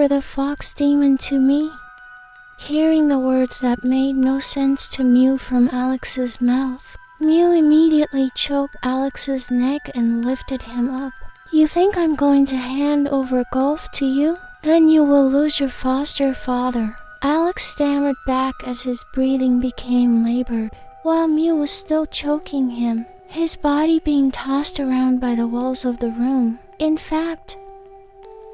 over the fox demon to me?" Hearing the words that made no sense to Mew from Alex's mouth, Mew immediately choked Alex's neck and lifted him up. "You think I'm going to hand over Gulf to you? Then you will lose your foster father." Alex stammered back as his breathing became labored, while Mew was still choking him, his body being tossed around by the walls of the room. In fact,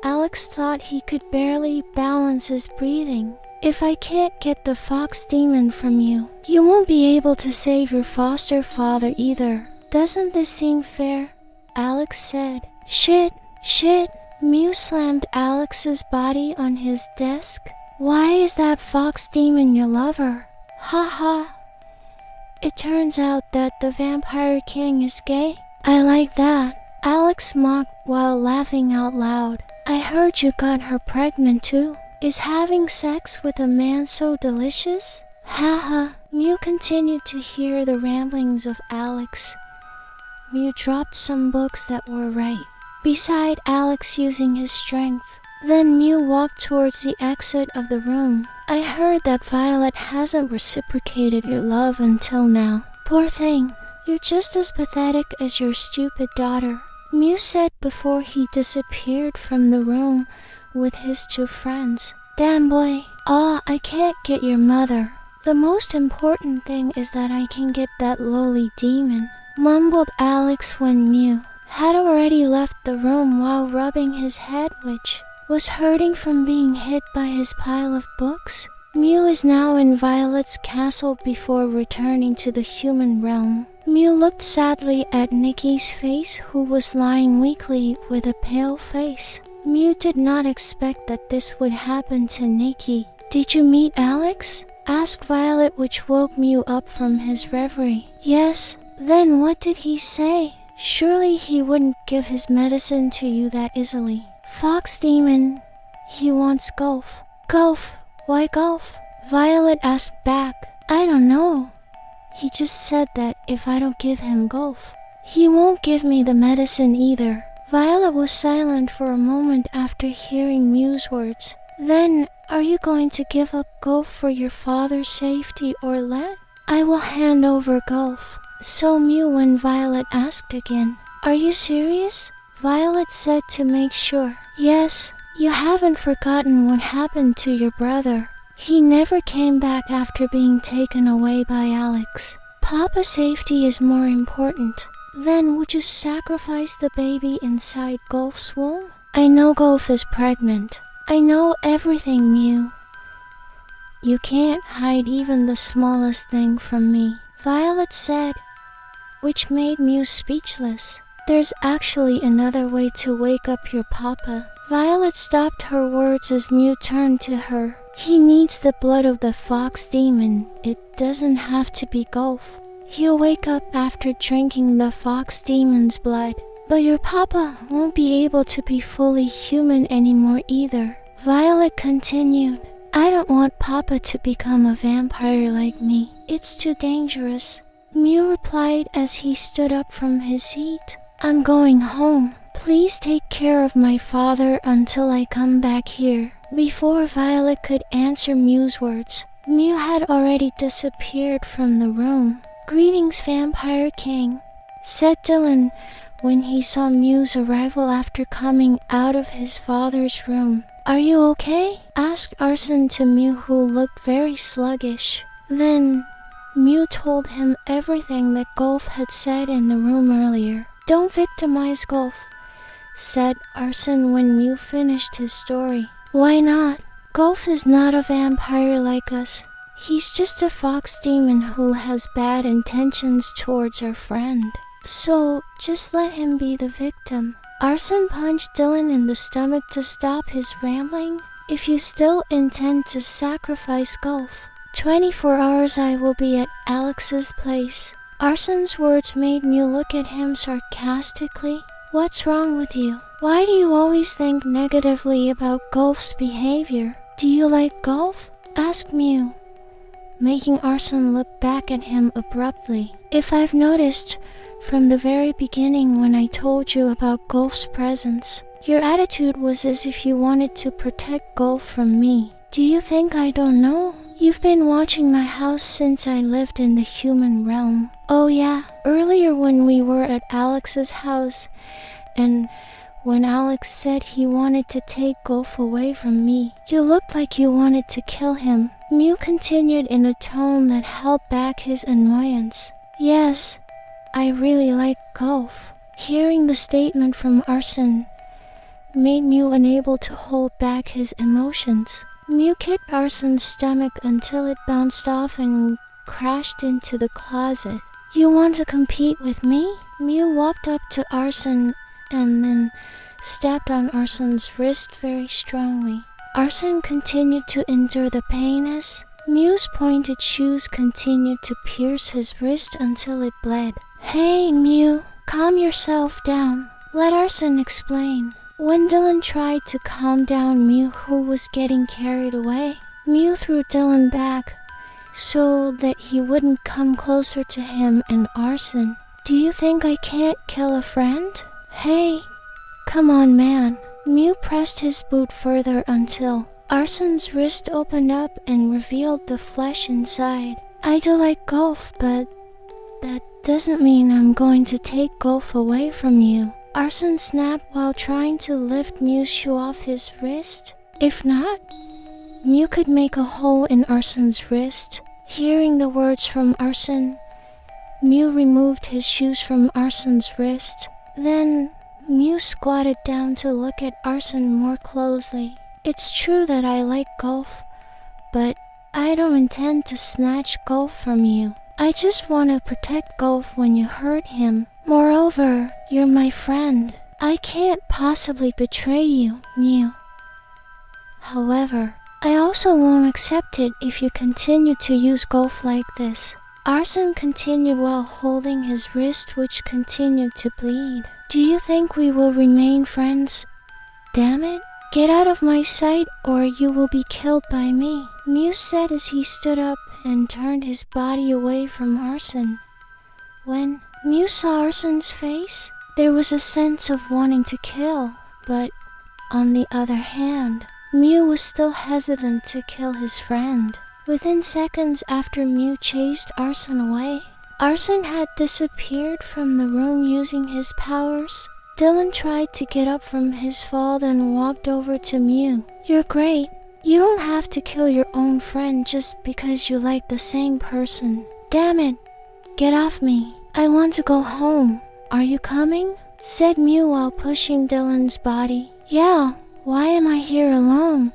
Alex thought he could barely balance his breathing. "If I can't get the fox demon from you, you won't be able to save your foster father either. Doesn't this seem fair?" Alex said. Shit! Mew slammed Alex's body on his desk. "Why is that fox demon your lover?" "Ha ha! It turns out that the Vampire King is gay. I like that," Alex mocked while laughing out loud. "I heard you got her pregnant too. Is having sex with a man so delicious?" Haha. Mew continued to hear the ramblings of Alex. Mew dropped some books that were right beside Alex using his strength. Then Mew walked towards the exit of the room. "I heard that Violet hasn't reciprocated your love until now. Poor thing, you're just as pathetic as your stupid daughter," Mew said before he disappeared from the room with his two friends. "Damn boy. Aw, I can't get your mother. The most important thing is that I can get that lowly demon," mumbled Alex when Mew had already left the room while rubbing his head, which was hurting from being hit by his pile of books. Mew is now in Violet's castle before returning to the human realm. Mew looked sadly at Nikki's face, who was lying weakly with a pale face. Mew did not expect that this would happen to Nikki. "Did you meet Alex?" asked Violet, which woke Mew up from his reverie. "Yes." "Then what did he say? Surely he wouldn't give his medicine to you that easily." "Fox demon. He wants Gulf." "Gulf? Why Gulf?" Violet asked back. "I don't know. He just said that if I don't give him Gulf, he won't give me the medicine either." Violet was silent for a moment after hearing Mew's words. "Then, are you going to give up Gulf for your father's safety or let?" "I will hand over Gulf." So Mew when Violet asked again, "Are you serious?" Violet said to make sure. "Yes, you haven't forgotten what happened to your brother. He never came back after being taken away by Alex. Papa's safety is more important." "Then would you sacrifice the baby inside Gulf's womb?" "I know Gulf is pregnant. I know everything, Mew. You can't hide even the smallest thing from me," Violet said, which made Mew speechless. "There's actually another way to wake up your papa." Violet stopped her words as Mew turned to her. "He needs the blood of the fox demon. It doesn't have to be Gulf. He'll wake up after drinking the fox demon's blood. But your papa won't be able to be fully human anymore either," Violet continued. "I don't want papa to become a vampire like me. It's too dangerous," Mew replied as he stood up from his seat. "I'm going home. Please take care of my father until I come back here." Before Violet could answer Mew's words, Mew had already disappeared from the room. "Greetings, Vampire King," said Dylan when he saw Mew's arrival after coming out of his father's room. "Are you okay?" asked Arson to Mew, who looked very sluggish. Then Mew told him everything that Gulf had said in the room earlier. "Don't victimize Gulf," said Arson when Mew finished his story. "Why not? Gulf is not a vampire like us. He's just a fox demon who has bad intentions towards our friend. So just let him be the victim." Arson punched Dylan in the stomach to stop his rambling. "If you still intend to sacrifice Gulf, 24 hours I will be at Alex's place." Arson's words made Mew look at him sarcastically. "What's wrong with you? Why do you always think negatively about Gulf's behavior? Do you like Gulf?" asked Mew, making Arson look back at him abruptly. "If I've noticed from the very beginning when I told you about Gulf's presence, Your attitude was as if you wanted to protect Gulf from me. Do you think I don't know? You've been watching my house since I lived in the human realm. Oh yeah, earlier when we were at Alex's house, and when Alex said he wanted to take Gulf away from me, you looked like you wanted to kill him. Mew continued in a tone that held back his annoyance. Yes, I really like Gulf. Hearing the statement from Arsene made Mew unable to hold back his emotions. Mew kicked Arsene's stomach until it bounced off and crashed into the closet. You want to compete with me? Mew walked up to Arsene and then stepped on Arsene's wrist very strongly. Arsene continued to endure the pain as Mew's pointed shoes continued to pierce his wrist until it bled. Hey Mew, calm yourself down. Let Arsene explain. When Dylan tried to calm down Mew, who was getting carried away, Mew threw Dylan back so that he wouldn't come closer to him and Arsene. Do you think I can't kill a friend? Hey, come on man. Mew pressed his boot further until Arsene's wrist opened up and revealed the flesh inside. I do like Gulf, but that doesn't mean I'm going to take Gulf away from you. Arsene snapped while trying to lift Mew's shoe off his wrist. If not, Mew could make a hole in Arsene's wrist. Hearing the words from Arsene, Mew removed his shoes from Arsene's wrist. Then Mew squatted down to look at Arsene more closely. It's true that I like Gulf, but I don't intend to snatch Gulf from you. I just want to protect Gulf when you hurt him. Moreover, you're my friend. I can't possibly betray you, Mew. However, I also won't accept it if you continue to use Gulf like this. Arsene continued while holding his wrist, which continued to bleed. Do you think we will remain friends? Damn it. Get out of my sight or you will be killed by me, Mew said as he stood up and turned his body away from Arsene. When Mew saw Arsene's face, there was a sense of wanting to kill, but on the other hand, Mew was still hesitant to kill his friend. Within seconds after Mew chased Arsene away, Arsene had disappeared from the room using his powers. Dylan tried to get up from his fall, then walked over to Mew. You're great. You don't have to kill your own friend just because you like the same person. Damn it. Get off me. I want to go home. Are you coming? Said Mew while pushing Dylan's body. Yeah, why am I here alone?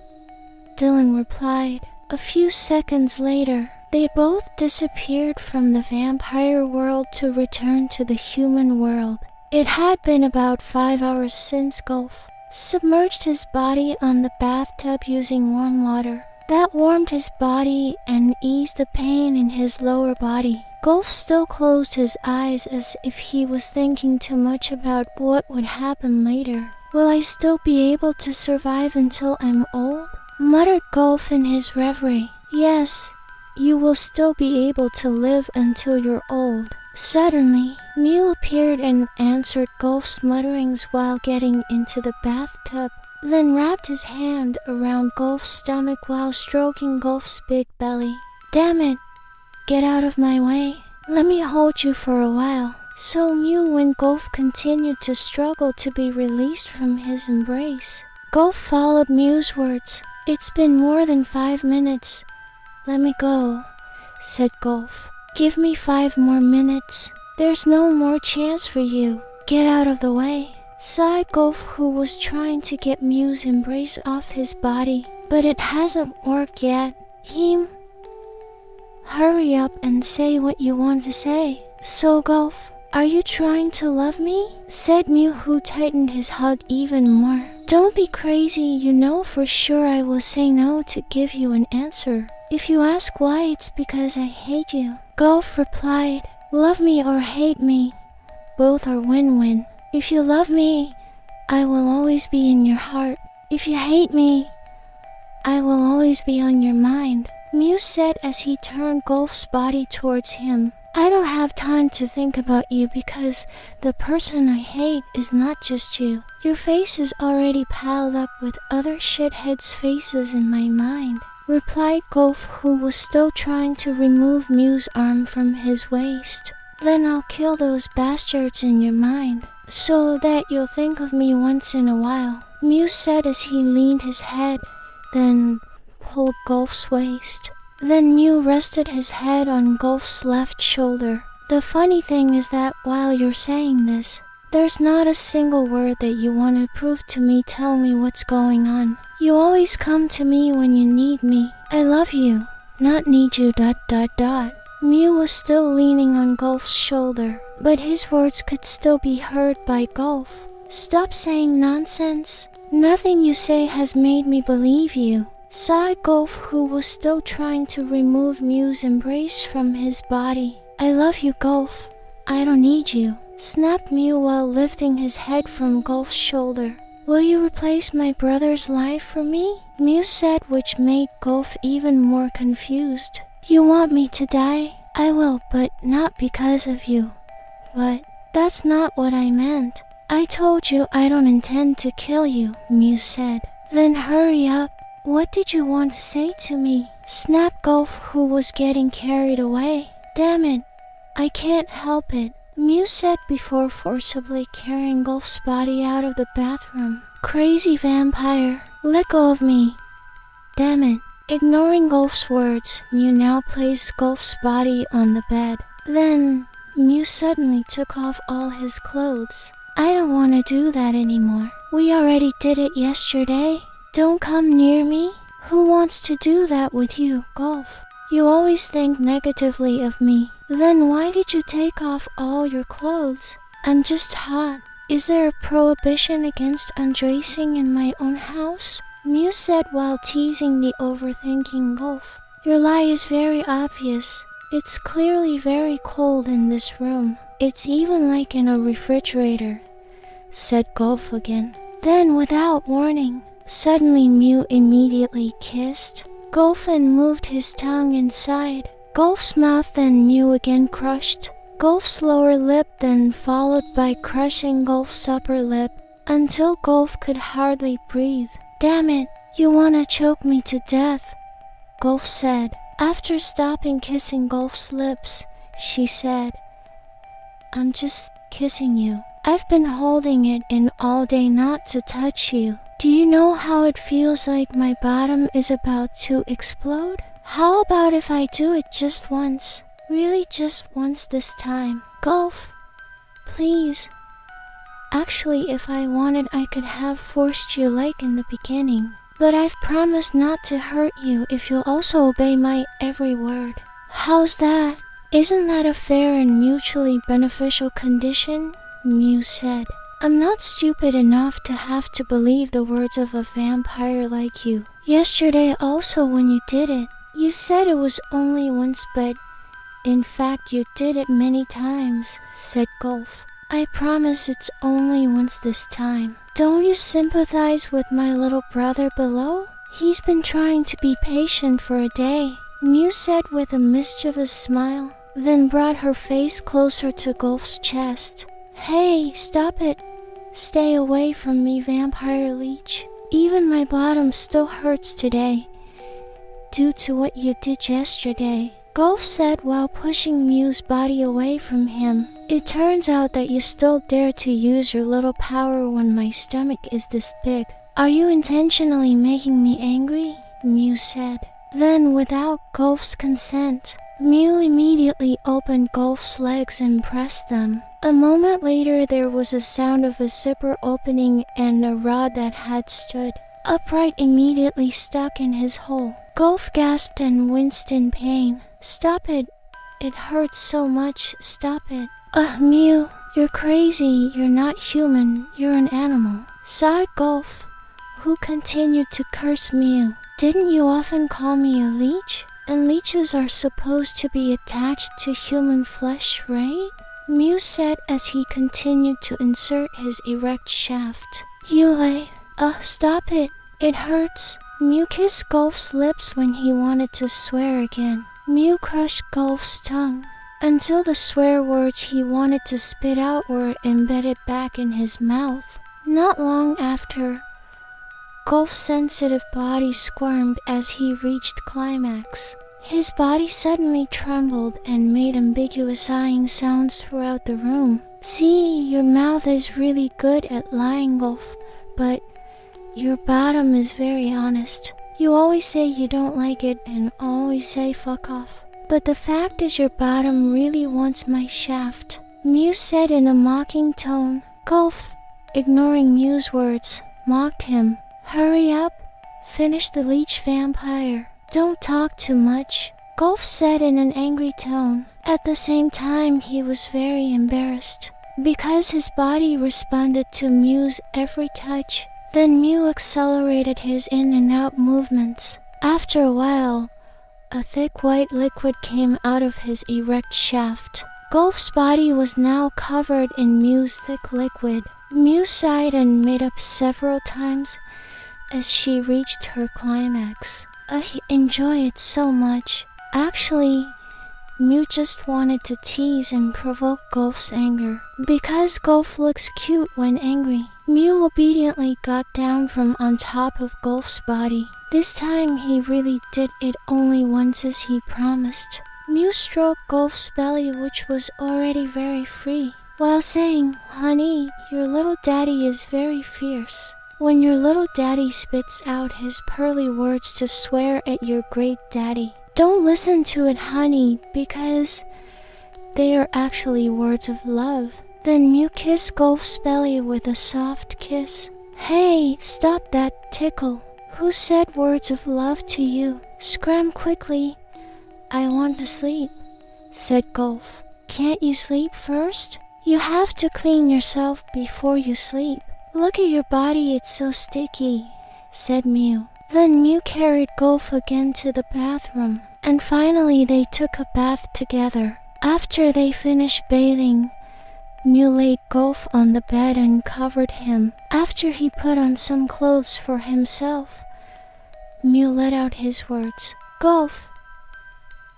Dylan replied. A few seconds later, they both disappeared from the vampire world to return to the human world. It had been about 5 hours since Gulf submerged his body on the bathtub using warm water. That warmed his body and eased the pain in his lower body. Gulf still closed his eyes as if he was thinking too much about what would happen later. Will I still be able to survive until I'm old? Muttered Gulf in his reverie. Yes, you will still be able to live until you're old. Suddenly, Mew appeared and answered Gulf's mutterings while getting into the bathtub, then wrapped his hand around Gulf's stomach while stroking Gulf's big belly. Damn it! Get out of my way. Let me hold you for a while. So Mew, when Gulf continued to struggle to be released from his embrace. Gulf followed Mew's words. It's been more than 5 minutes. Let me go, said Gulf. Give me 5 more minutes. There's no more chance for you. Get out of the way, sighed Gulf, who was trying to get Mew's embrace off his body, but it hasn't worked yet. Hurry up and say what you want to say. So Gulf, are you trying to love me? Said Mew, who tightened his hug even more. Don't be crazy, you know for sure I will say no to give you an answer. If you ask why, it's because I hate you. Gulf replied, love me or hate me, both are win-win. If you love me, I will always be in your heart. If you hate me, I will always be on your mind, Mew said as he turned Gulf's body towards him. I don't have time to think about you because the person I hate is not just you. Your face is already piled up with other shitheads' faces in my mind, replied Golf, who was still trying to remove Mew's arm from his waist. Then I'll kill those bastards in your mind, so that you'll think of me once in a while, Mew said as he leaned his head, then pulled Golf's waist. Then Mew rested his head on Golf's left shoulder. The funny thing is that while you're saying this, there's not a single word that you want to prove to me. Tell me what's going on. You always come to me when you need me. I love you, not need you ... Mew was still leaning on Golf's shoulder, but his words could still be heard by Golf. Stop saying nonsense. Nothing you say has made me believe you, sighed Golf, who was still trying to remove Mew's embrace from his body. I love you, Golf. I don't need you, snapped Mew while lifting his head from Golf's shoulder. Will you replace my brother's life for me? Mew said, which made Golf even more confused. You want me to die? I will, but not because of you. But that's not what I meant. I told you I don't intend to kill you, Mew said. Then hurry up. What did you want to say to me? Snapped Golf, who was getting carried away. Damn it, I can't help it, Mew said before forcibly carrying Golf's body out of the bathroom. Crazy vampire, let go of me. Damn it. Ignoring Golf's words, Mew now placed Golf's body on the bed. Then, Mew suddenly took off all his clothes. I don't want to do that anymore. We already did it yesterday. Don't come near me. Who wants to do that with you, Golf? You always think negatively of me. Then why did you take off all your clothes? I'm just hot. Is there a prohibition against undressing in my own house? Mew said while teasing the overthinking Golf. Your lie is very obvious. It's clearly very cold in this room. It's even like in a refrigerator, said Golf again. Then without warning, suddenly Mew immediately kissed Golf and moved his tongue inside Golf's mouth. Then Mew again crushed Golf's lower lip, then followed by crushing Golf's upper lip until Golf could hardly breathe. Damn it, you wanna choke me to death, Golf said. After stopping kissing Golf's lips, she said, I'm just kissing you. I've been holding it in all day not to touch you. Do you know how it feels like my bottom is about to explode? How about if I do it just once? Really just once this time. Golf, please. Actually, if I wanted, I could have forced you like in the beginning. But I've promised not to hurt you if you'll also obey my every word. How's that? Isn't that a fair and mutually beneficial condition? Mew said. I'm not stupid enough to have to believe the words of a vampire like you. Yesterday also when you did it, you said it was only once, but in fact you did it many times, said Golf. I promise it's only once this time. Don't you sympathize with my little brother below? He's been trying to be patient for a day, Mew said with a mischievous smile, then brought her face closer to Golf's chest. Hey, stop it. Stay away from me, vampire leech. Even my bottom still hurts today, due to what you did yesterday, Golf said while pushing Mew's body away from him. It turns out that you still dare to use your little power when my stomach is this big. Are you intentionally making me angry? Mew said. Then, without Golf's consent, Mew immediately opened Golf's legs and pressed them. A moment later, there was a sound of a zipper opening and a rod that had stood upright immediately stuck in his hole. Golf gasped and winced in pain. Stop it. It hurts so much. Stop it. Mew, you're crazy. You're not human. You're an animal, sighed Golf, who continued to curse Mew. Didn't you often call me a leech? And leeches are supposed to be attached to human flesh, right? Mew said as he continued to insert his erect shaft. Stop it. It hurts. Mew kissed Golf's lips when he wanted to swear again. Mew crushed Golf's tongue. until the swear words he wanted to spit out were embedded back in his mouth. Not long after, Gulf's sensitive body squirmed as he reached climax. His body suddenly trembled and made ambiguous sighing sounds throughout the room. See, your mouth is really good at lying, Gulf, but your bottom is very honest. You always say you don't like it and always say fuck off. But the fact is your bottom really wants my shaft, Mew said in a mocking tone. Gulf, ignoring Mew's words, mocked him. Hurry up, finish the leech vampire. Don't talk too much, Gulf said in an angry tone. At the same time, he was very embarrassed, because his body responded to Mew's every touch. Then Mew accelerated his in and out movements. After a while, a thick white liquid came out of his erect shaft. Gulf's body was now covered in Mew's thick liquid. Mew sighed and made up several times as she reached her climax. I enjoy it so much. Actually, Mew just wanted to tease and provoke Gulf's anger. Because Gulf looks cute when angry, Mew obediently got down from on top of Gulf's body. This time he really did it only once as he promised. Mew stroked Gulf's belly, which was already very free, while saying, "Honey, your little daddy is very fierce." When your little daddy spits out his pearly words to swear at your great daddy, don't listen to it, honey, because they are actually words of love. Then Mew kissed Gulf's belly with a soft kiss. Hey, stop that tickle. Who said words of love to you? Scram quickly. I want to sleep, said Gulf. Can't you sleep first? You have to clean yourself before you sleep. Look at your body, it's so sticky, said Mew. Then Mew carried Gulf again to the bathroom, and finally they took a bath together. After they finished bathing, Mew laid Gulf on the bed and covered him. After he put on some clothes for himself, Mew let out his words. Gulf,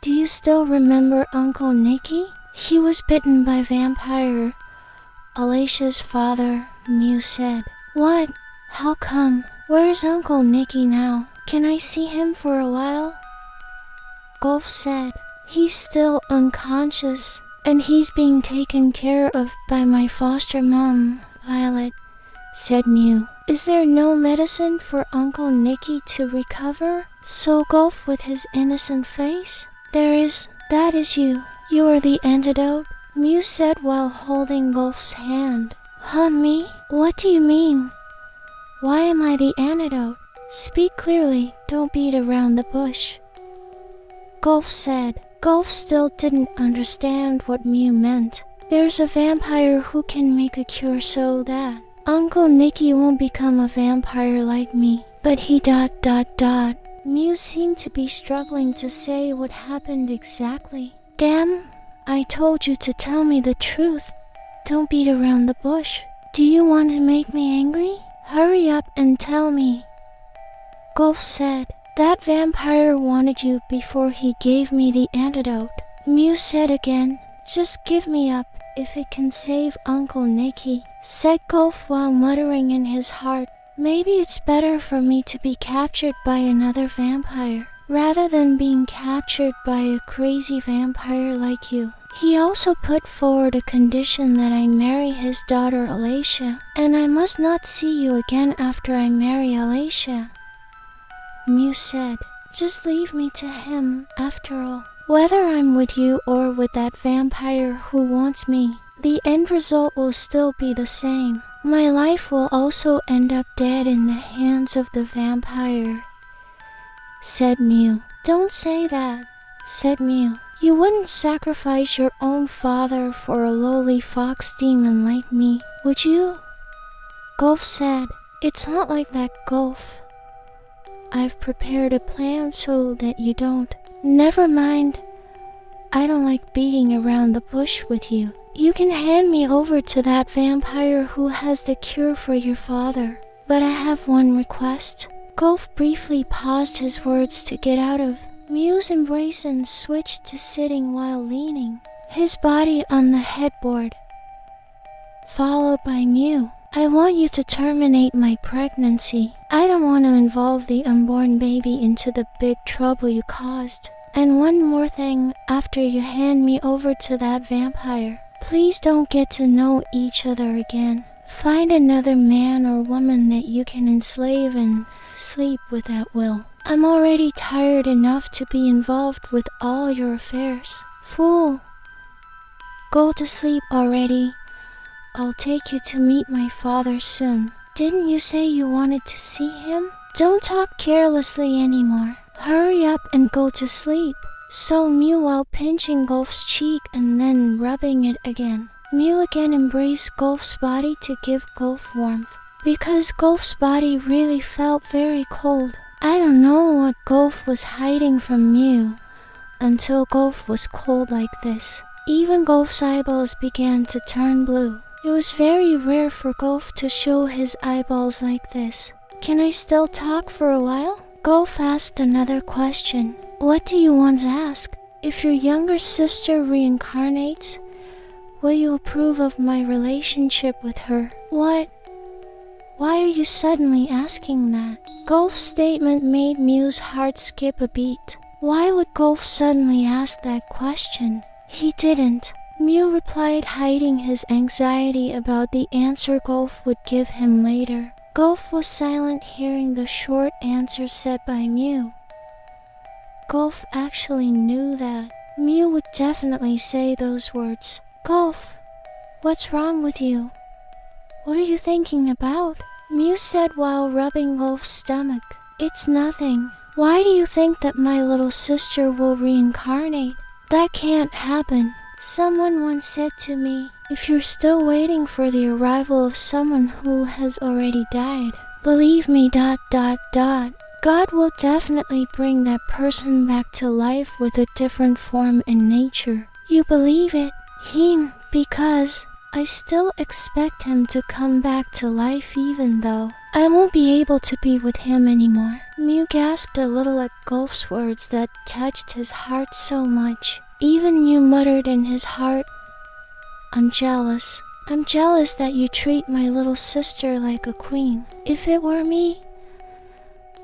do you still remember Uncle Nicky? He was bitten by vampire Alicia's father, Mew said. What? How come? Where's Uncle Nicky now? Can I see him for a while? Gulf said. He's still unconscious, and he's being taken care of by my foster mom, Violet, said Mew. Is there no medicine for Uncle Nicky to recover? So Gulf with his innocent face. There is. That is you. You are the antidote, Mew said while holding Gulf's hand. Huh, me? What do you mean? Why am I the antidote? Speak clearly, don't beat around the bush, Gulf said. Gulf still didn't understand what Mew meant. There's a vampire who can make a cure so that Uncle Nicky won't become a vampire like me. But he ... Mew seemed to be struggling to say what happened exactly. Damn, I told you to tell me the truth. Don't beat around the bush. Do you want to make me angry? Hurry up and tell me. Gulf said. That vampire wanted you before he gave me the antidote. Mew said again. Just give me up if it can save Uncle Nicky, said Gulf while muttering in his heart. Maybe it's better for me to be captured by another vampire, rather than being captured by a crazy vampire like you. He also put forward a condition that I marry his daughter Alicia, and I must not see you again after I marry Alicia. Mew said, just leave me to him, after all. Whether I'm with you or with that vampire who wants me, the end result will still be the same. My life will also end up dead in the hands of the vampire, said Mew. Don't say that, said Mew. You wouldn't sacrifice your own father for a lowly fox demon like me, would you? Gulf said. It's not like that, Gulf. I've prepared a plan so that you don't. Never mind. I don't like beating around the bush with you. You can hand me over to that vampire who has the cure for your father. But I have one request. Gulf briefly paused his words to get out of Mew's embrace and switched to sitting while leaning. his body on the headboard, followed by Mew. I want you to terminate my pregnancy. I don't want to involve the unborn baby into the big trouble you caused. And one more thing, after you hand me over to that vampire, please don't get to know each other again. Find another man or woman that you can enslave and sleep with at will. I'm already tired enough to be involved with all your affairs. Fool, go to sleep already. I'll take you to meet my father soon. Didn't you say you wanted to see him? Don't talk carelessly anymore. Hurry up and go to sleep. So Mew, while pinching Golf's cheek and then rubbing it again, Mew again embraced Golf's body to give Golf warmth. Because Golf's body really felt very cold. I don't know what Golf was hiding from Mew until Golf was cold like this. Even Golf's eyeballs began to turn blue. It was very rare for Golf to show his eyeballs like this. Can I still talk for a while? Golf asked another question. What do you want to ask? If your younger sister reincarnates, will you approve of my relationship with her? What? Why are you suddenly asking that? Golf's statement made Mew's heart skip a beat. Why would Golf suddenly ask that question? He didn't. Mew replied, hiding his anxiety about the answer Golf would give him later. Golf was silent, hearing the short answer said by Mew. Golf actually knew that Mew would definitely say those words. Golf, what's wrong with you? What are you thinking about? Mew said while rubbing Golf's stomach. It's nothing. Why do you think that my little sister will reincarnate? That can't happen. Someone once said to me, if you're still waiting for the arrival of someone who has already died, believe me ... God will definitely bring that person back to life with a different form and nature. You believe it? Because I still expect him to come back to life even though I won't be able to be with him anymore. Mew gasped a little at Golf's words that touched his heart so much. Even Mew muttered in his heart, I'm jealous. I'm jealous that you treat my little sister like a queen. If it were me,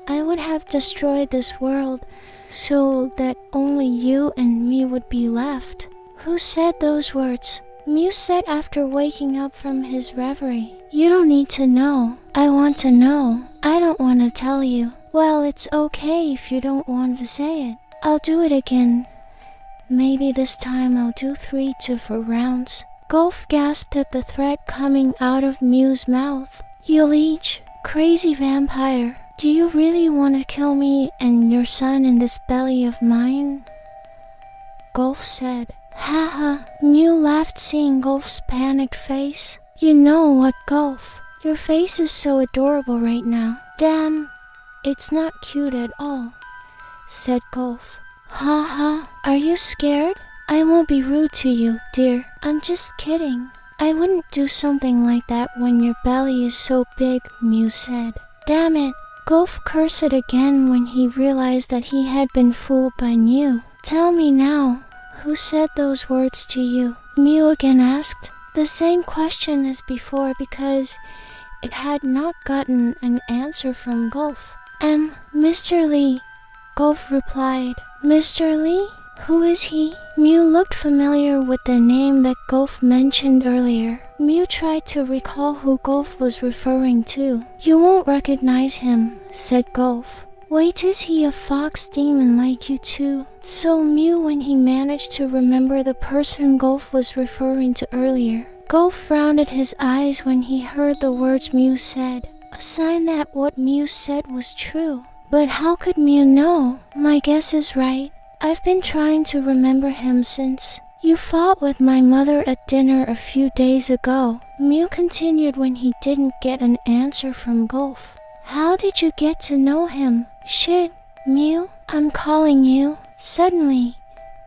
I would have destroyed this world so that only you and me would be left. Who said those words? Mew said after waking up from his reverie. You don't need to know. I want to know. I don't want to tell you. Well, it's okay if you don't want to say it. I'll do it again. Maybe this time I'll do 3 to 4 rounds. Golf gasped at the threat coming out of Mew's mouth. You leech, crazy vampire. Do you really want to kill me and your son in this belly of mine? Golf said. Haha. Mew laughed, seeing Golf's panicked face. You know what, Golf? Your face is so adorable right now. Damn, it's not cute at all, said Golf. Haha, are you scared? I won't be rude to you, dear. I'm just kidding. I wouldn't do something like that when your belly is so big, Mew said. Damn it. Golf cursed again when he realized that he had been fooled by Mew. Tell me now, who said those words to you? Mew again asked, the same question as before because it had not gotten an answer from Golf. Mr. Lee, Golf replied. Mr. Lee? Who is he? Mew looked familiar with the name that Golf mentioned earlier. Mew tried to recall who Golf was referring to. You won't recognize him, said Golf. Wait, is he a fox demon like you too? So Mew, when he managed to remember the person Golf was referring to earlier. Golf frowned at his eyes when he heard the words Mew said. A sign that what Mew said was true. But how could Mew know? My guess is right. I've been trying to remember him since you fought with my mother at dinner a few days ago. Mew continued when he didn't get an answer from Golf. How did you get to know him? Shit, Mew, I'm calling you. Suddenly,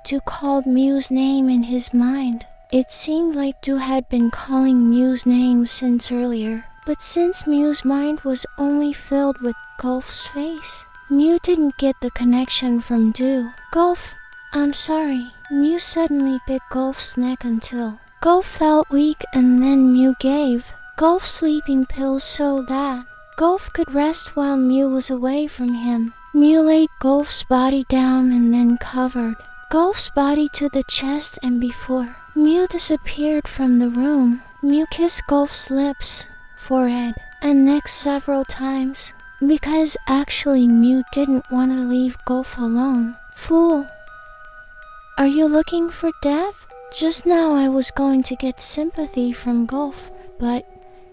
Du called Mew's name in his mind. It seemed like Du had been calling Mew's name since earlier. But since Mew's mind was only filled with Golf's face, Mew didn't get the connection from Du. Golf, I'm sorry. Mew suddenly bit Gulf's neck until Gulf felt weak, and then Mew gave Gulf sleeping pills so that Gulf could rest while Mew was away from him. Mew laid Gulf's body down and then covered Gulf's body to the chest, and before Mew disappeared from the room, Mew kissed Gulf's lips, forehead, and neck several times, because actually Mew didn't want to leave Gulf alone. Fool! Are you looking for death? Just now I was going to get sympathy from Gulf, but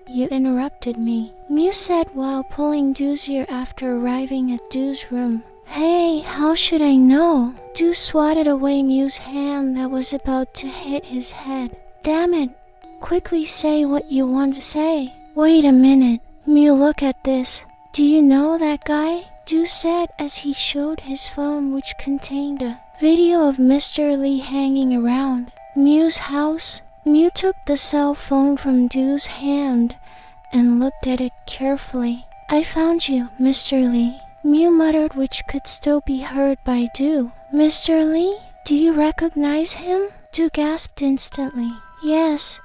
you interrupted me, Mew said while pulling Doo's ear after arriving at Doo's room. Hey, how should I know? Doo swatted away Mew's hand that was about to hit his head. Damn it! Quickly say what you want to say. Wait a minute, Mew, look at this. Do you know that guy? Doo said as he showed his phone, which contained a video of Mr. Lee hanging around Mew's house. Mew took the cell phone from Doo's hand and looked at it carefully. I found you, Mr. Lee, Mew muttered, which could still be heard by Doo. Mr. Lee? Do you recognize him? Doo gasped instantly. Yes.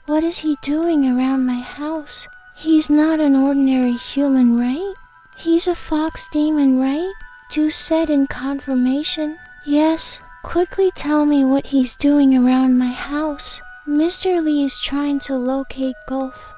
What is he doing around my house? He's not an ordinary human, right? He's a fox demon, right? Doo said in confirmation. Yes. Quickly tell me what he's doing around my house. Mr. Lee is trying to locate Gulf.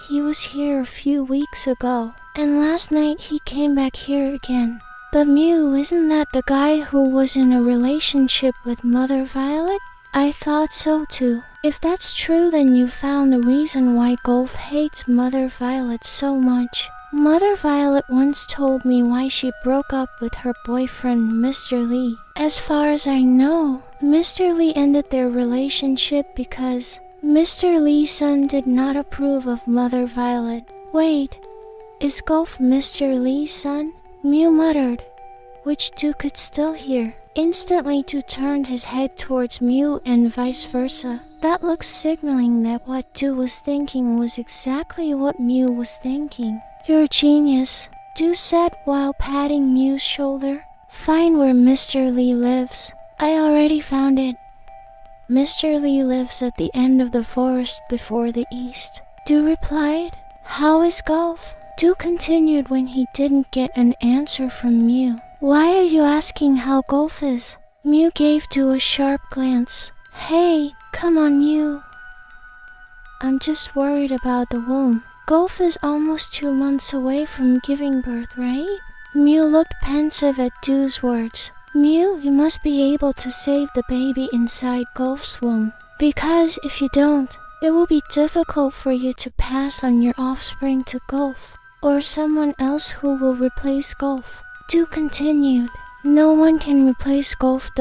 He was here a few weeks ago, and last night he came back here again. But Mew, isn't that the guy who was in a relationship with Mother Violet? I thought so too. If that's true, then you found the reason why Gulf hates Mother Violet so much. Mother Violet once told me why she broke up with her boyfriend, Mr. Lee. As far as I know, Mr. Lee ended their relationship because Mr. Lee's son did not approve of Mother Violet. Wait, is Gulf Mr. Lee's son? Mew muttered, which Doo could still hear. Instantly, Doo turned his head towards Mew and vice versa. That looked signaling that what Doo was thinking was exactly what Mew was thinking. You're a genius, Doo said while patting Mew's shoulder. Find where Mr. Lee lives. I already found it. Mr. Lee lives at the end of the forest before the east, Doo replied. How is Gulf? Doo continued when he didn't get an answer from Mew. Why are you asking how Gulf is? Mew gave Doo a sharp glance. Hey, come on, Mew. I'm just worried about the womb. Gulf is almost 2 months away from giving birth, right? Mew looked pensive at Doo's words. Mew, you must be able to save the baby inside Gulf's womb. Because if you don't, it will be difficult for you to pass on your offspring to Gulf, or someone else who will replace Gulf. Doo continued. No one can replace Gulf ...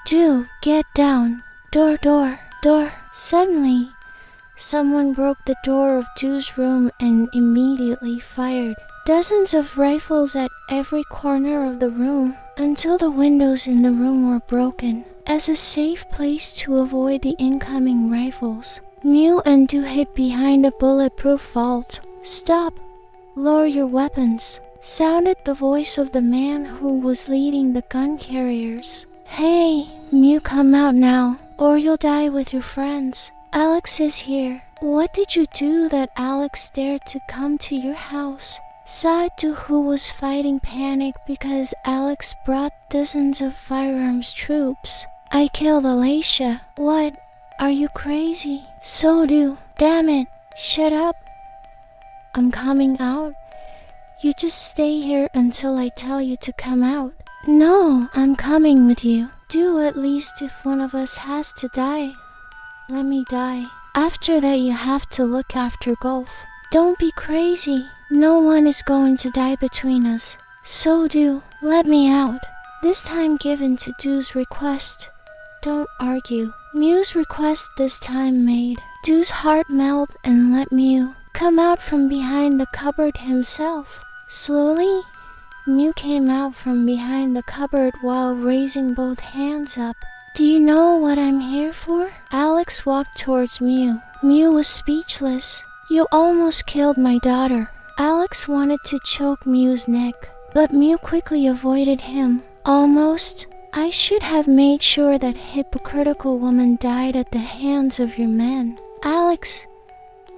Doo, get down. Door. Suddenly, someone broke the door of Doo's room and immediately fired dozens of rifles at every corner of the room until the windows in the room were broken. As a safe place to avoid the incoming rifles, Mew and Doo hid behind a bulletproof vault. Stop! Lower your weapons, sounded the voice of the man who was leading the gun carriers. Hey, Mew, come out now, or you'll die with your friends. Alex is here. What did you do that Alex dared to come to your house? Doo, who was fighting panic because Alex brought dozens of firearms troops. I killed Alicia. What? Are you crazy? So Doo. Damn it. Shut up. I'm coming out. You just stay here until I tell you to come out. No, I'm coming with you. Doo, at least if one of us has to die, let me die. After that, you have to look after Gulf. Don't be crazy. No one is going to die between us. So Doo, let me out. This time given to Doo's request. Don't argue. Mew's request this time made Doo's heart melt and let Mew come out from behind the cupboard himself. Slowly, Mew came out from behind the cupboard while raising both hands up. Do you know what I'm here for? Alex walked towards Mew. Mew was speechless. You almost killed my daughter. Alex wanted to choke Mew's neck, but Mew quickly avoided him. Almost? I should have made sure that hypocritical woman died at the hands of your men. Alex,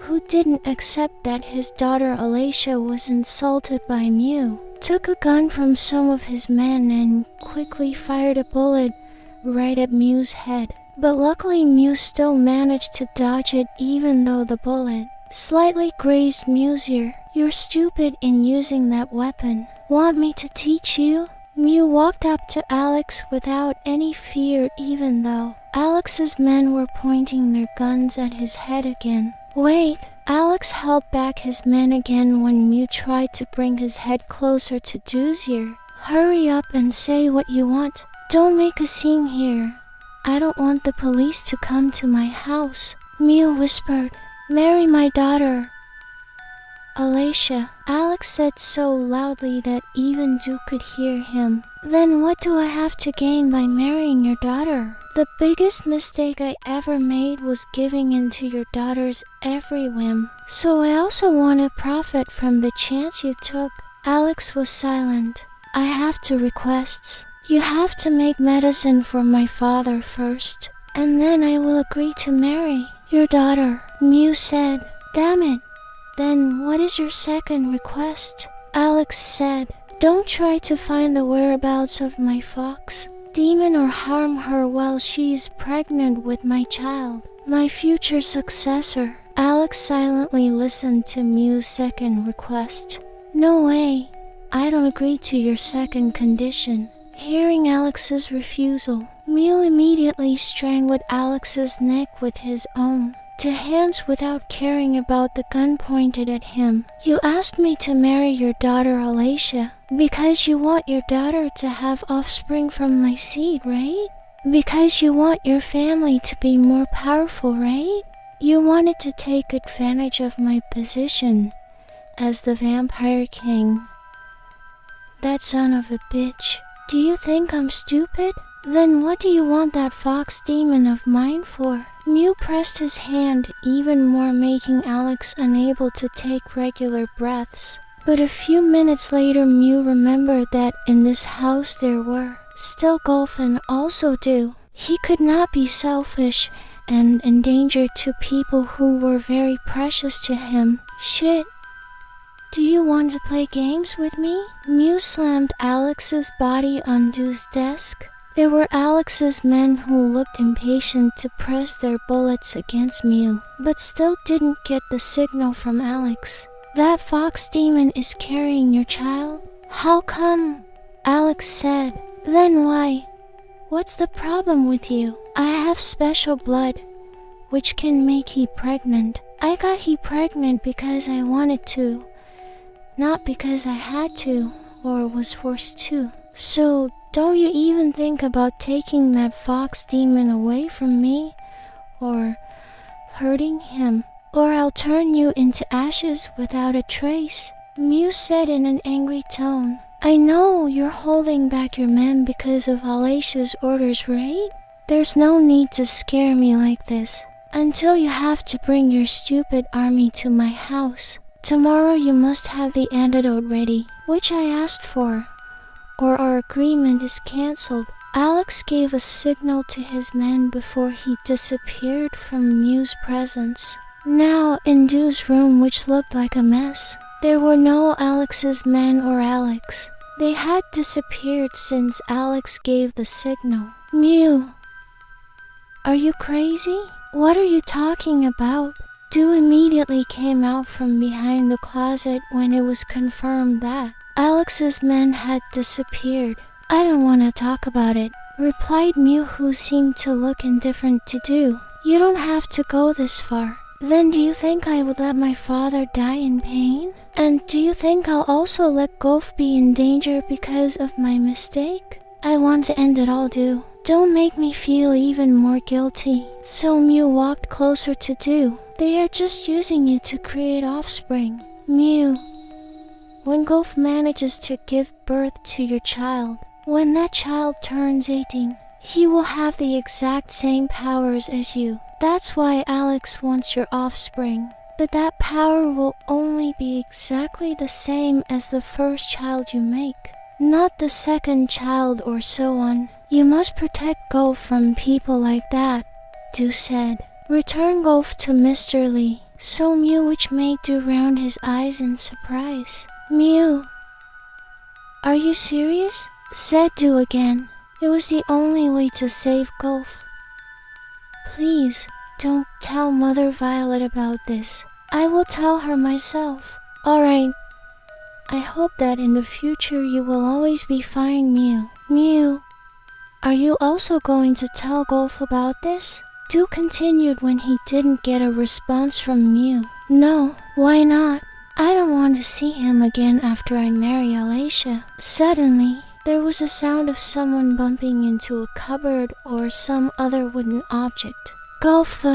who didn't accept that his daughter Alicia was insulted by Mew, took a gun from some of his men and quickly fired a bullet right at Mew's head. But luckily Mew still managed to dodge it even though the bullet slightly grazed Mew's ear. You're stupid in using that weapon. Want me to teach you? Mew walked up to Alex without any fear even though Alex's men were pointing their guns at his head again. Wait, Alex held back his men again when Mew tried to bring his head closer to Dew's ear. Hurry up and say what you want. Don't make a scene here. I don't want the police to come to my house. Mew whispered, marry my daughter, Alicia. Alex said so loudly that even Dew could hear him. Then what do I have to gain by marrying your daughter? The biggest mistake I ever made was giving in to your daughter's every whim. So I also want to profit from the chance you took. Alex was silent. I have two requests. You have to make medicine for my father first, and then I will agree to marry your daughter. Mew said, damn it. Then what is your second request? Alex said, don't try to find the whereabouts of my fox demon or harm her while she is pregnant with my child, my future successor. Alex silently listened to Mew's second request. No way. I don't agree to your second condition. Hearing Alex's refusal, Mew immediately strangled Alex's neck with his own two hands without caring about the gun pointed at him. You asked me to marry your daughter Alicia because you want your daughter to have offspring from my seed, right? Because you want your family to be more powerful, right? You wanted to take advantage of my position as the vampire king. That son of a bitch. Do you think I'm stupid? Then what do you want that fox demon of mine for? Mew pressed his hand even more, making Alex unable to take regular breaths. But a few minutes later, Mew remembered that in this house there were still Gulf and also Dew. He could not be selfish and endanger two people who were very precious to him. Shit. Do you want to play games with me? Mew slammed Alex's body on Dew's desk. There were Alex's men who looked impatient to press their bullets against Mew, but still didn't get the signal from Alex. That fox demon is carrying your child? How come? Alex said. Then why? What's the problem with you? I have special blood, which can make he pregnant. I got he pregnant because I wanted to, not because I had to or was forced to. So don't you even think about taking that fox demon away from me or hurting him, or I'll turn you into ashes without a trace. Mew said in an angry tone. I know you're holding back your men because of Alicia's orders, right? There's no need to scare me like this until you have to bring your stupid army to my house. Tomorrow you must have the antidote ready, which I asked for, or our agreement is cancelled. Alex gave a signal to his men before he disappeared from Mew's presence. Now, in Dew's room, which looked like a mess, there were no Alex's men or Alex. They had disappeared since Alex gave the signal. Mew, are you crazy? What are you talking about? Dew immediately came out from behind the closet when it was confirmed that Alex's men had disappeared. I don't want to talk about it, replied Mew, who seemed to look indifferent to Dew. You don't have to go this far. Then do you think I would let my father die in pain? And do you think I'll also let Gulf be in danger because of my mistake? I want to end it all, Dew. Don't make me feel even more guilty. So Mew walked closer to Dew. They are just using you to create offspring. Mew, when Gulf manages to give birth to your child, when that child turns 18, he will have the exact same powers as you. That's why Alex wants your offspring. But that power will only be exactly the same as the first child you make, not the second child or so on. You must protect Gulf from people like that, Du said. Return Gulf to Mr. Lee. So Mew, which made Du round his eyes in surprise. Mew, are you serious? Said Du again. It was the only way to save Gulf. Please, don't tell Mother Violet about this. I will tell her myself. Alright. I hope that in the future you will always be fine, Mew. Mew, are you also going to tell Gulf about this? Du continued when he didn't get a response from Mew. No, why not? I don't want to see him again after I marry Alacia. Suddenly, there was a sound of someone bumping into a cupboard or some other wooden object. Gulf,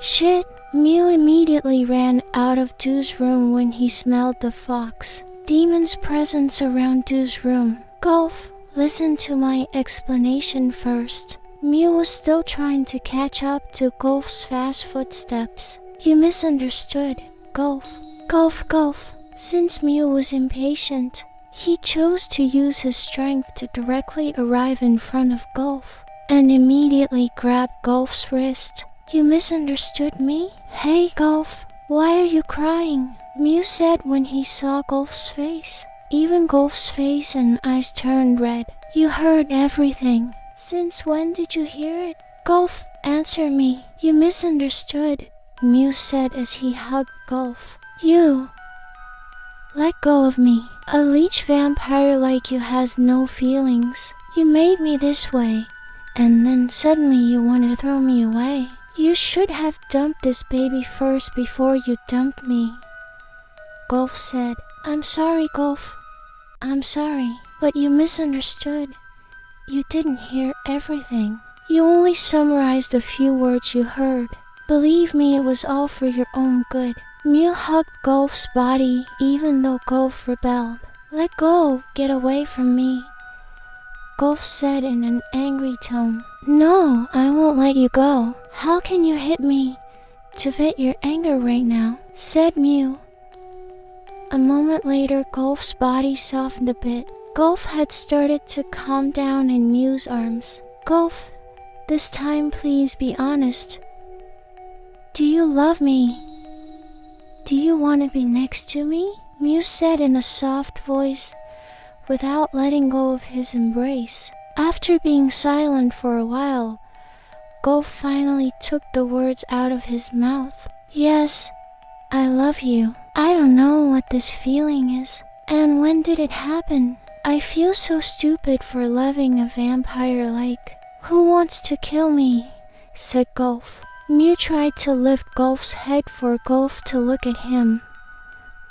shit! Mew immediately ran out of Du's room when he smelled the fox. Demon's presence around Du's room. Gulf, listen to my explanation first. Mew was still trying to catch up to Gulf's fast footsteps. You misunderstood, Gulf. Gulf. Since Mew was impatient, he chose to use his strength to directly arrive in front of Gulf and immediately grabbed Gulf's wrist. You misunderstood me? Hey, Gulf, why are you crying? Mew said when he saw Gulf's face. Even Gulf's face and eyes turned red. You heard everything. Since when did you hear it? Gulf, answer me. You misunderstood, Mew said as he hugged Gulf. You. Let go of me. A leech vampire like you has no feelings. You made me this way, and then suddenly you want to throw me away. You should have dumped this baby first before you dumped me. Gulf said. I'm sorry, Gulf. I'm sorry, but you misunderstood. You didn't hear everything. You only summarized the few words you heard. Believe me, it was all for your own good. Mew hugged Gulf's body even though Gulf rebelled. Let go, get away from me, Gulf said in an angry tone. No, I won't let you go. How can you hit me to vent your anger right now, said Mew. A moment later, Gulf's body softened a bit. Gulf had started to calm down in Mew's arms. Gulf, this time please be honest. Do you love me? Do you want to be next to me? Mew said in a soft voice, without letting go of his embrace. After being silent for a while, Gulf finally took the words out of his mouth. Yes, I love you. I don't know what this feeling is. And when did it happen? I feel so stupid for loving a vampire like. Who wants to kill me? Said Gulf. Mew tried to lift Gulf's head for Gulf to look at him,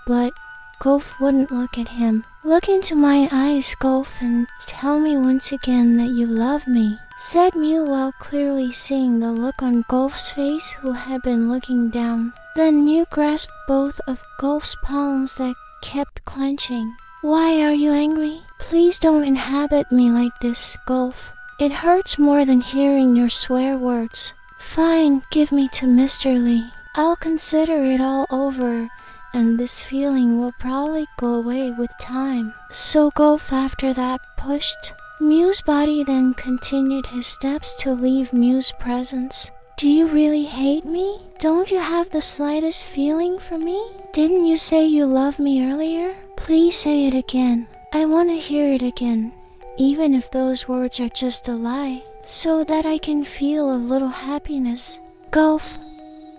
but Gulf wouldn't look at him. Look into my eyes, Gulf, and tell me once again that you love me, said Mew while clearly seeing the look on Gulf's face, who had been looking down. Then Mew grasped both of Gulf's palms that kept clenching. Why are you angry? Please don't inhabit me like this, Gulf. It hurts more than hearing your swear words. Fine, give me to Mr. Lee. I'll consider it all over, and this feeling will probably go away with time. So Gulf after that pushed Mew's body, then continued his steps to leave Mew's presence. Do you really hate me? Don't you have the slightest feeling for me? Didn't you say you loved me earlier? Please say it again. I want to hear it again, even if those words are just a lie, so that I can feel a little happiness. Gulf.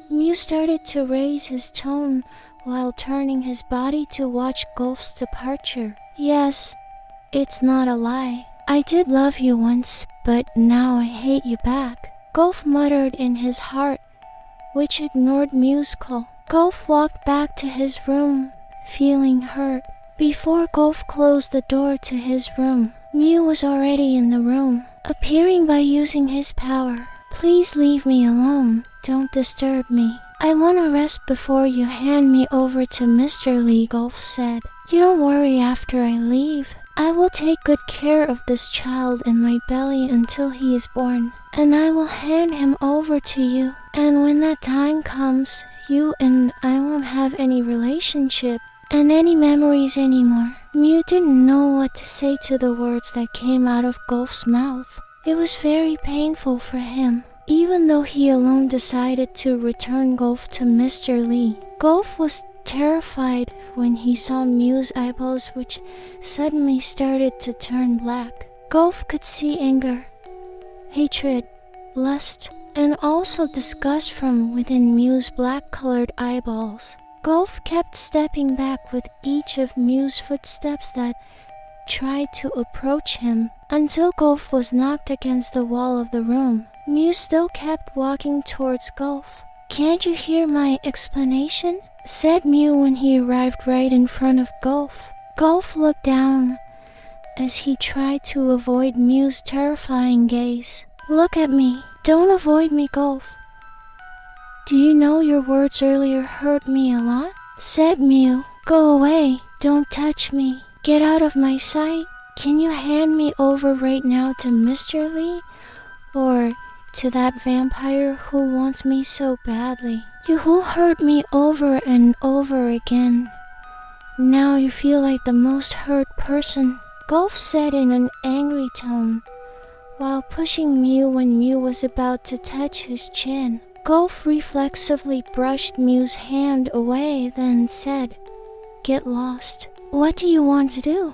Mew started to raise his tone while turning his body to watch Gulf's departure. Yes, it's not a lie. I did love you once, but now I hate you back, Gulf muttered in his heart, which ignored Mew's call. Gulf walked back to his room, feeling hurt. Before Gulf closed the door to his room, Mew was already in the room, appearing by using his power. Please leave me alone. Don't disturb me. I want to rest before you hand me over to Mr. Lee, Gulf said. You don't worry after I leave. I will take good care of this child in my belly until he is born, and I will hand him over to you. And when that time comes, you and I won't have any relationship and any memories anymore. Mew didn't know what to say to the words that came out of Gulf's mouth. It was very painful for him. Even though he alone decided to return Gulf to Mr. Lee, Gulf was terrified when he saw Mew's eyeballs, which suddenly started to turn black. Gulf could see anger, hatred, lust, and also disgust from within Mew's black-colored eyeballs. Gulf kept stepping back with each of Mew's footsteps that tried to approach him, until Gulf was knocked against the wall of the room. Mew still kept walking towards Gulf. "Can't you hear my explanation?" said Mew when he arrived right in front of Gulf. Gulf looked down as he tried to avoid Mew's terrifying gaze. "Look at me. Don't avoid me, Gulf. Do you know your words earlier hurt me a lot?" said Mew. "Go away. Don't touch me. Get out of my sight. Can you hand me over right now to Mr. Lee? Or to that vampire who wants me so badly? You who hurt me over and over again. Now you feel like the most hurt person," Gulf said in an angry tone, while pushing Mew when Mew was about to touch his chin. Gulf reflexively brushed Mew's hand away, then said, "Get lost. What do you want to do?"